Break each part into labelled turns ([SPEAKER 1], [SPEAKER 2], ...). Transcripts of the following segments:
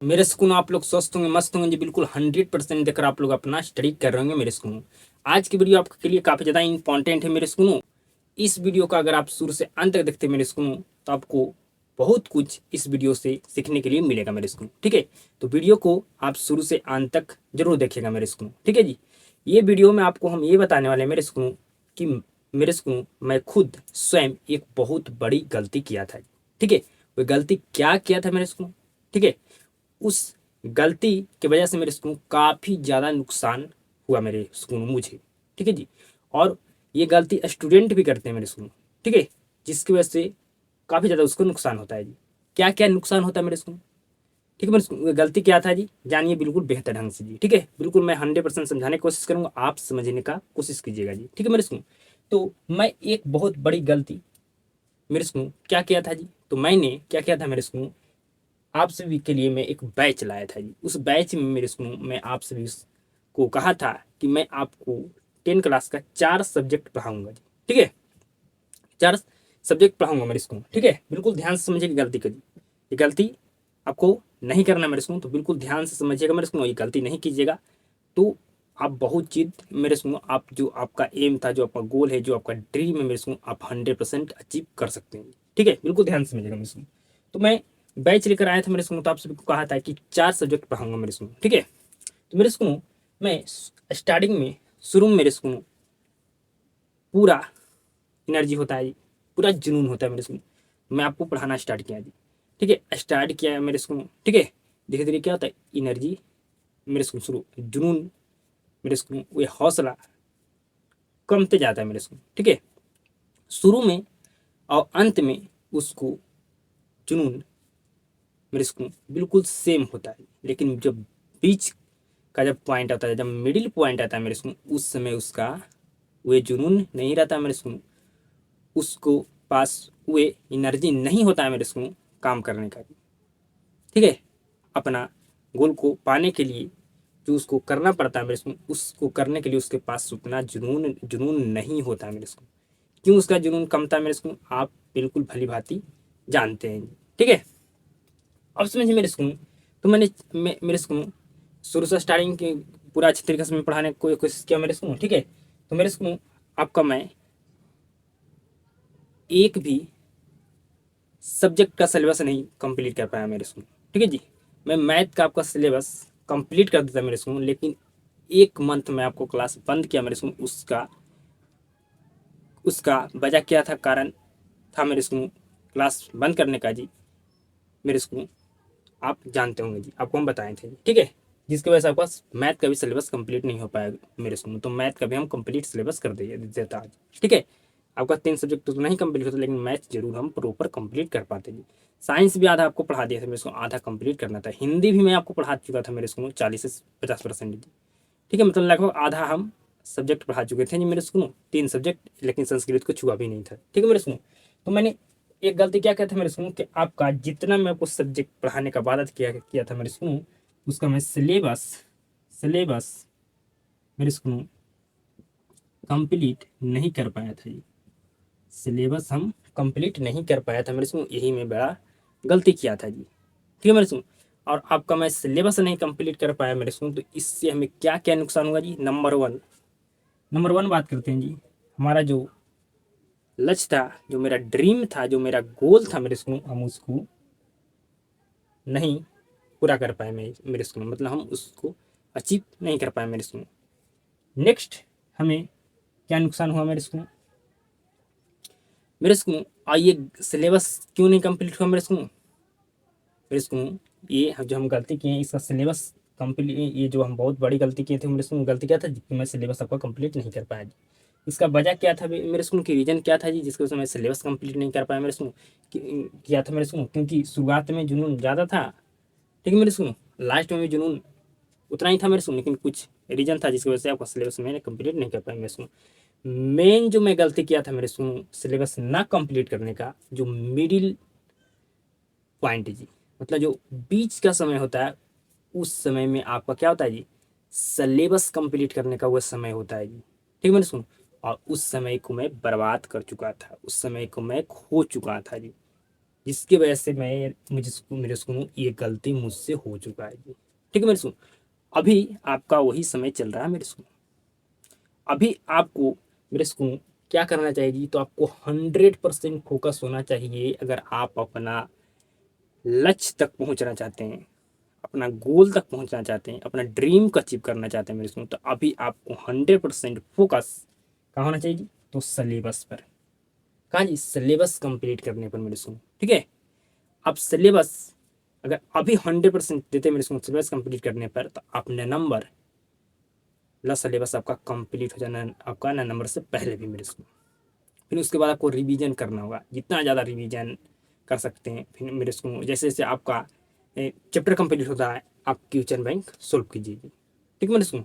[SPEAKER 1] मेरे स्कूल आप लोग स्वस्थ होंगे, मस्त होंगे जी। बिल्कुल 100% देकर आप लोग अपना स्टडी कर रहे होंगे मेरे स्कूल। आज की वीडियो आपके लिए काफ़ी ज़्यादा इंपॉर्टेंट है मेरे स्कूल। इस वीडियो का अगर आप शुरू से अंत तक देखते हैं मेरे स्कूल, तो आपको बहुत कुछ इस वीडियो से सीखने के लिए मिलेगा मेरे स्कूल। ठीक है, तो वीडियो को आप शुरू से अंत तक जरूर देखिएगा मेरे स्कूल। ठीक है जी। ये वीडियो में आपको हम ये बताने वाले हैं मेरे स्कूल कि मेरे स्कूल मैं खुद स्वयं एक बहुत बड़ी गलती किया था। ठीक है, वो गलती क्या किया था मेरे स्कूल। ठीक है, उस गलती की वजह से मेरे स्कूल काफ़ी ज़्यादा नुकसान हुआ मेरे स्कूल मुझे। ठीक है जी। और ये गलती स्टूडेंट भी करते हैं मेरे स्कूल। ठीक है, जिसकी वजह से काफ़ी ज़्यादा उसको नुकसान होता है जी। क्या क्या नुकसान होता है मेरे स्कूल। ठीक है, मेरे गलती क्या था जी, जानिए बिल्कुल बेहतर ढंग से जी। ठीक है, बिल्कुल मैं 100% समझाने की कोशिश करूँगा, आप समझने का कोशिश कीजिएगा जी। ठीक है मेरे स्कूल, तो मैं एक बहुत बड़ी गलती मेरे स्कूल क्या किया था जी। तो मैंने क्या किया था मेरे स्कूल, आप सभी के लिए मैं एक बैच लाया था जी। उस बैच में मेरे स्कूल में आप सभी को कहा था कि मैं आपको 10 क्लास का 4 सब्जेक्ट पढ़ाऊंगा जी। ठीक है, 4 सब्जेक्ट पढ़ाऊंगा मेरे स्कूल। ठीक है, बिल्कुल ध्यान से समझिएगा गलती का जी। ये गलती आपको नहीं करना मेरे स्कूल, तो बिल्कुल ध्यान से समझिएगा मेरे स्कूल, ये गलती नहीं कीजिएगा। तो आप बहुत चीज मेरे स्कूल, आप जो आपका एम था, जो आपका गोल है, जो आपका ड्रीम है मेरे स्कूल, आप 100% अचीव कर सकते हैं। ठीक है, बिल्कुल ध्यान से समझिएगा मेरे स्कूल। तो मैं बैच लेकर आया था मेरे स्कूल, तो आप सभी को कहा था कि 4 सब्जेक्ट पढ़ाऊंगा मेरे स्कूल। ठीक है, तो मेरे स्कूल मैं स्टार्टिंग में, शुरू में मेरे स्कूल पूरा एनर्जी होता है जी, पूरा जुनून होता है मेरे स्कूल। मैं आपको पढ़ाना स्टार्ट किया जी। ठीक है, स्टार्ट किया है मेरे स्कूल। ठीक है, धीरे धीरे क्या होता है, एनर्जी मेरे स्कूल शुरू, जुनून मेरे स्कूल, वो हौसला कमते जाता है मेरे स्कूल। ठीक है, शुरू में और अंत में उसको जुनून मेरे स्कूल बिल्कुल सेम होता है, लेकिन जब बीच का जब पॉइंट आता है, जब मिडिल पॉइंट आता है मेरे स्कूल, उस समय उसका वे जुनून नहीं रहता है मेरे स्कूल, उसको पास वे एनर्जी नहीं होता है मेरे स्कूल काम करने का। ठीक है, अपना गोल को पाने के लिए जो उसको करना पड़ता है मेरे स्कूल, उसको करने के लिए उसके पास उतना जुनून जुनून नहीं होता है मेरे स्कूल। क्यों उसका जुनून कम था मेरे स्कूल, आप बिल्कुल भली भांति जानते हैं। ठीक है, अब समझिए मेरे स्कूल, तो मेरे स्कूल शुरू से स्टार्टिंग की पूरा अच्छी तरीके से मैं पढ़ाने की कोशिश किया मेरे स्कूल। ठीक है, तो मेरे स्कूल आपका मैं एक भी सब्जेक्ट का सिलेबस नहीं कंप्लीट कर पाया मेरे स्कूल। ठीक है जी, मैं मैथ का आपका सिलेबस कंप्लीट कर देता मेरे स्कूल, लेकिन एक मंथ में आपको क्लास बंद किया मेरे स्कूल। उसका उसका वजह क्या था, कारण था मेरे स्कूल क्लास बंद करने का जी। मेरे स्कूल आप जानते होंगे जी, आपको हम बताए थे। ठीक है, जिसकी वजह से आपका मैथ का भी सिलेबस कंप्लीट नहीं हो पाया मेरे स्कूल में, तो मैथ का भी हम कंप्लीट सिलेबस कर देता आज। ठीक है, आपका 3 सब्जेक्ट तो नहीं कंप्लीट होता, लेकिन मैथ जरूर हम प्रॉपर कंप्लीट कर पाते जी। साइंस भी आधा आपको पढ़ा दिया था मेरे स्कूल, आधा कंप्लीट करना था। हिंदी भी मैं आपको पढ़ा चुका था मेरे स्कूल 40 से 50% जी। ठीक है, मतलब लगभग आधा हम सब्जेक्ट पढ़ा चुके थे जी मेरे स्कूल, 3 सब्जेक्ट, लेकिन संस्कृत को छुआ भी नहीं था। ठीक है मेरे स्कूल, तो मैंने एक गलती क्या किया था मेरे स्कूल कि आपका जितना मैं आपको सब्जेक्ट पढ़ाने का वादा किया था मेरे स्कूल, उसका मैं सिलेबस सिलेबस मेरे स्कूल कंप्लीट नहीं कर पाया था जी। सिलेबस हम कंप्लीट नहीं कर पाया था मेरे स्कूल, यही मैं बड़ा गलती किया था जी। ठीक है मेरे स्कूल, और आपका मैं सिलेबस नहीं कंप्लीट कर पाया मेरे स्कूल, तो इससे हमें क्या क्या नुकसान होगा जी। नंबर वन बात करते हैं जी। हमारा जो लक्ष्य था, जो मेरा ड्रीम था, जो मेरा गोल था मेरे स्कूल, हम उसको नहीं पूरा कर पाए मेरे स्कूल, मतलब हम उसको अचीव नहीं कर पाए मेरे स्कूल। नेक्स्ट हमें क्या नुकसान हुआ मेरे स्कूल आइए, सिलेबस क्यों नहीं कंप्लीट हुआ मेरे स्कूल ये जो हम गलती किए हैं, इसका सिलेबस कंप्लीट, ये जो हम बहुत बड़ी गलती किए थे मेरे स्कूल, गलती क्या था कि मैं सिलेबस आपका कंप्लीट नहीं कर पाया जी। इसका वजह क्या था मेरे स्कूल की, रीजन क्या था जी, जिसकी वजह से मैं सिलेबस कंप्लीट नहीं कर पाया मेरे स्कूल किया था मेरे स्कूल, क्योंकि शुरुआत में जुनून ज़्यादा था। ठीक है मेरे स्कूल, लास्ट में भी जुनून उतना ही था मेरे स्कूल, लेकिन कुछ रीजन था जिसकी वजह से आपका सिलेबस मैंने कंप्लीट नहीं कर पाया मेरे स्कूल। मेन जो मैं गलती किया था मेरे स्कूल सिलेबस ना कंप्लीट करने का, जो मिडिल पॉइंट है जी, मतलब जो बीच का समय होता है, उस समय में आपका क्या होता है जी, सिलेबस कंप्लीट करने का वह समय होता है जी। ठीक है मैंने सुन, और उस समय को मैं बर्बाद कर चुका था, उस समय को मैं खो चुका था जी। जिसकी वजह से मेरे स्कूल ये गलती मुझसे हो चुका है जी। ठीक है मेरे स्कूल, अभी आपका वही समय चल रहा है मेरे स्कूल। अभी आपको मेरे स्कूल क्या करना चाहिए जी, तो आपको 100% फोकस होना चाहिए। अगर आप अपना लक्ष्य तक पहुंचना चाहते हैं, अपना गोल तक पहुंचना चाहते हैं, अपना ड्रीम को अचीव करना चाहते हैं मेरे स्कूल, तो अभी आपको 100% फोकस कहाँ होना चाहिए जी, तो सिलेबस पर। कहाँ जी, सिलेबस कंप्लीट करने पर मेरे स्कूल। ठीक है, अब सिलेबस अगर अभी 100% देते मेरे स्कूल सिलेबस कंप्लीट करने पर, तो अपने नंबर प्लस सिलेबस आपका कंप्लीट हो जाना, आपका ना नंबर से पहले भी मेरे स्कूल। फिर उसके बाद आपको रिवीजन करना होगा, जितना ज़्यादा रिवीजन कर सकते हैं। फिर मेरे स्कूल जैसे जैसे आपका चैप्टर कंप्लीट होता है, आप क्वेश्चन बैंक सोल्व कीजिए। ठीक है मेरे स्कूल,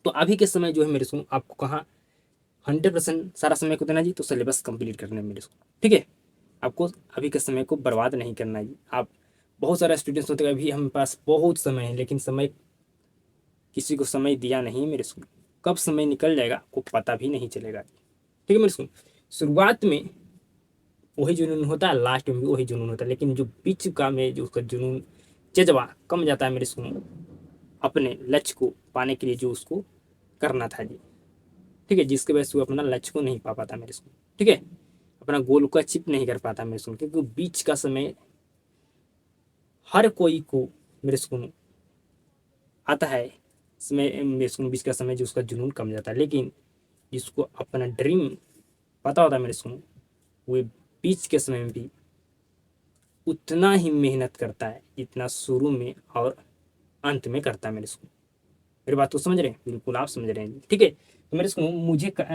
[SPEAKER 1] तो अभी के समय जो है मेरे स्कूल आपको कहाँ 100% सारा समय को देना जी, तो सिलेबस कंप्लीट करना है मेरे स्कूल। ठीक है, आपको अभी के समय को बर्बाद नहीं करना है जी। आप बहुत सारे स्टूडेंट्स होते हैं, अभी हमारे पास बहुत समय है, लेकिन समय किसी को समय दिया नहीं मेरे स्कूल। कब समय निकल जाएगा आपको पता भी नहीं चलेगा। ठीक है मेरे स्कूल, शुरुआत में वही जुनून होता है, लास्ट में भी वही जुनून होता है, लेकिन जो बीच का में जो उसका जुनून जज्बा कम जाता है मेरे स्कूल, अपने लक्ष्य को पाने के लिए जो उसको करना था जी। ठीक है, जिसके वजह से वो अपना लक्ष्य को नहीं पा पाता मेरे स्कूल। ठीक है, अपना गोल को अचीव नहीं कर पाता मेरे स्कूल, क्योंकि बीच का समय हर कोई को मेरे स्कूल आता है समय, मेरे स्कूल बीच का समय जो उसका जुनून कम जाता है। लेकिन जिसको अपना ड्रीम पता होता है मेरे स्कूल, वो बीच के समय में भी उतना ही मेहनत करता है जितना शुरू में और अंत में करता है मेरे स्कूल। मेरी बात तो समझ रहे हैं, बिल्कुल आप समझ रहे हैं। ठीक है, तो मेरे स्कूल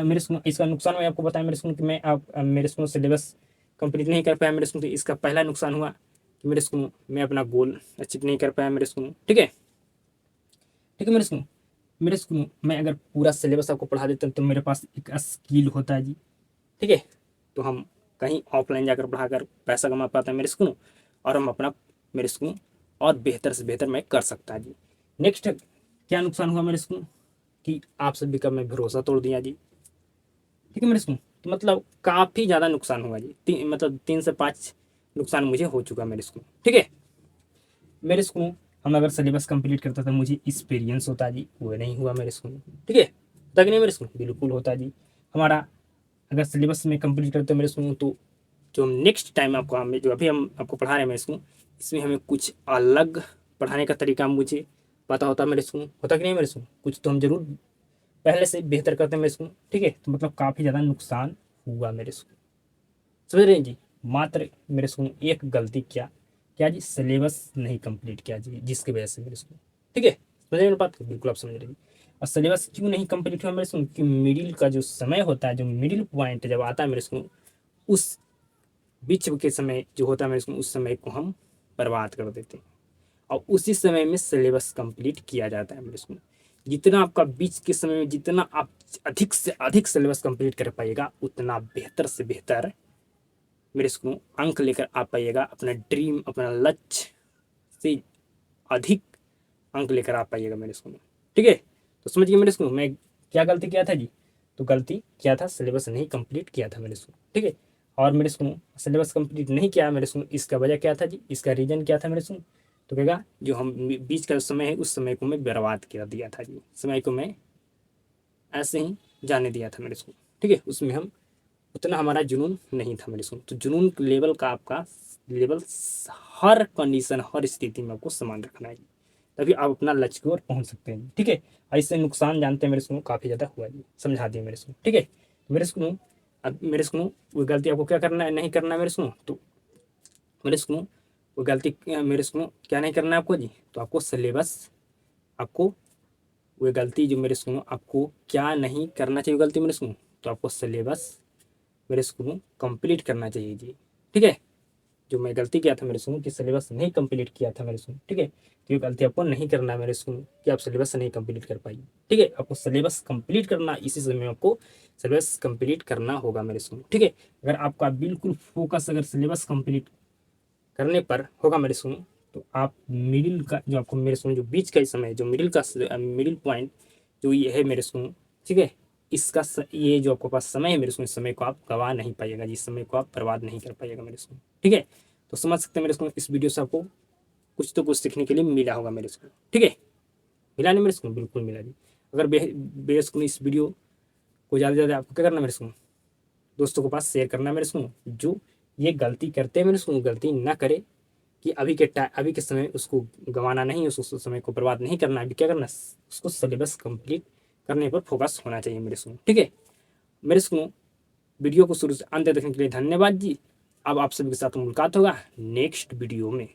[SPEAKER 1] मेरे स्कूल इसका नुकसान मैं आपको बताया मेरे स्कूल कि मैं आप मेरे स्कूल सिलेबस कंप्लीट नहीं कर पाया मेरे स्कूल, तो इसका पहला नुकसान हुआ कि मेरे स्कूल मैं अपना गोल अचीव नहीं कर पाया मेरे स्कूल। ठीक है, ठीक है मेरे स्कूल मैं अगर पूरा सिलेबस आपको पढ़ा देता तो मेरे पास एक स्किल होता है जी। ठीक है, तो हम कहीं ऑफलाइन जाकर पढ़ाकर पैसा कमा पाते हैं मेरे स्कूल, और हम अपना मेरे स्कूल और बेहतर से बेहतर मैं कर सकता जी। नेक्स्ट क्या नुकसान हुआ मेरे स्कूल कि आप सभी का मैं भरोसा तोड़ दिया जी। ठीक है मेरे स्कूल, तो मतलब काफ़ी ज़्यादा नुकसान हुआ जी, मतलब 3 से 5 नुकसान मुझे हो चुका मेरे स्कूल। ठीक है, मेरे स्कूल हम अगर सिलेबस कंप्लीट करता था मुझे एक्सपीरियंस होता जी, वो नहीं हुआ मेरे स्कूल। ठीक है, होता कि नहीं मेरे स्कूल, बिल्कुल होता जी। हमारा अगर सिलेबस में कंप्लीट करते मेरे स्कूल, तो जो हम नेक्स्ट टाइम आपको हमें जो अभी हम आपको पढ़ा रहे हैं मेरे स्कूल, इसमें हमें कुछ अलग पढ़ाने का तरीका मुझे पता होता मेरे स्कूल। होता कि नहीं मेरे स्कूल, कुछ तो हम जरूर पहले से बेहतर करते हैं मेरे स्कूल। ठीक है, तो मतलब काफ़ी ज़्यादा नुकसान हुआ मेरे स्कूल, समझ रहे हैं जी। मात्र मेरे स्कूल एक गलती क्या क्या जी, सिलेबस नहीं कंप्लीट किया जी, जिसकी वजह से मेरे स्कूल। ठीक है, समझ रहे हैं बात को, बिल्कुल आप समझ रहे हैं। और सिलेबस क्यों नहीं कंप्लीट हुआ मेरे स्कूल, कि मिडिल का जो समय होता है, जो मिडिल पॉइंट जब आता है मेरे स्कूल, उस बीच के समय जो होता है मेरे स्कूल, उस समय को हम बर्बाद कर देते हैं, और उसी समय में सिलेबस कंप्लीट किया जाता है मेरे स्कूल। जितना आपका बीच के समय में जितना आप अधिक से अधिक सिलेबस कंप्लीट कर पाइएगा, उतना बेहतर से बेहतर मेरे स्कूल अंक लेकर आ पाइएगा, अपना ड्रीम अपना लक्ष्य से अधिक अंक लेकर आ पाइएगा मेरे स्कूल में। ठीक है, तो समझिए मेरे स्कूल मैं क्या गलती किया था जी, तो गलती क्या था, सिलेबस नहीं कंप्लीट किया था मेरे स्कूल। ठीक है, और मेरे स्कूल सिलेबस कंप्लीट नहीं किया मेरे स्कूल, इसका वजह क्या था जी, इसका रीजन क्या था मेरे स्कूल, तो कहेगा जो हम बीच का समय है उस समय को मैं बर्बाद कर दिया था जी, समय को मैं ऐसे ही जाने दिया था मेरे स्कूल। ठीक है, उसमें हम उतना हमारा जुनून नहीं था मेरे स्कूल। तो जुनून लेवल का आपका लेवल हर कंडीशन हर स्थिति में आपको समान रखना है, तभी आप अपना लक्ष्य की ओर पहुंच सकते हैं। ठीक है, ऐसे नुकसान जानते हैं मेरे स्कूल काफ़ी ज़्यादा हुआ जी, समझा दिए मेरे स्कूल। ठीक है, तो मेरे स्कूल अब मेरे स्कूल वो गलती आपको क्या करना है, नहीं करना है मेरे स्कूल, तो मेरे स्कूल वो गलती मेरे स्कूल क्या नहीं करना है आपको जी, तो आपको सिलेबस आपको वो गलती जो मेरे स्कूल आपको क्या नहीं करना चाहिए गलती मेरे स्कूल, तो आपको सिलेबस मेरे स्कूल कंप्लीट करना चाहिए जी। ठीक है, जो मैं गलती किया था मेरे स्कूल कि सिलेबस नहीं कंप्लीट किया था मेरे स्कूल। ठीक है, तो ये गलती आपको नहीं करना है मेरे स्कूल कि आप सिलेबस नहीं कंप्लीट कर पाइए। ठीक है, आपको सिलेबस कंप्लीट करना, इसी समय में आपको सिलेबस कंप्लीट करना होगा मेरे स्कूल। ठीक है, अगर आपका बिल्कुल फोकस अगर सिलेबस कंप्लीट करने पर होगा मेरे स्कूल, तो आप मिडिल का जो आपको मेरे स्कूल जो बीच का ही समय है, जो मिडिल का मिडिल पॉइंट जो ये है मेरे स्कूल, ठीक है, इसका ये जो आपके पास समय है मेरे स्कूल, इस समय को आप गवा नहीं पाइएगा, जिस समय को आप बर्बाद नहीं कर पाइएगा मेरे स्कूल। ठीक है, तो समझ सकते हैं मेरे स्कूल, इस वीडियो से आपको कुछ तो कुछ सीखने के लिए मिला होगा मेरे स्कूल। ठीक है, मिला नहीं मेरे स्कूल? बिल्कुल मिला जी। अगर मेरे स्कूल इस वीडियो को ज़्यादा से ज़्यादा आपको क्या करना मेरे स्कूल, दोस्तों के पास शेयर करना मेरे स्कूल। जो ये गलती करते हैं मेरे स्कूल, गलती ना करे कि अभी के समय उसको गंवाना नहीं, उस समय को बर्बाद नहीं करना। अभी क्या करना, उसको सिलेबस कंप्लीट करने पर फोकस होना चाहिए मेरे स्कूल। ठीक है मेरे स्कूल, वीडियो को शुरू से अंत तक देखने के लिए धन्यवाद जी। अब आप सभी के साथ मुलाकात होगा नेक्स्ट वीडियो में।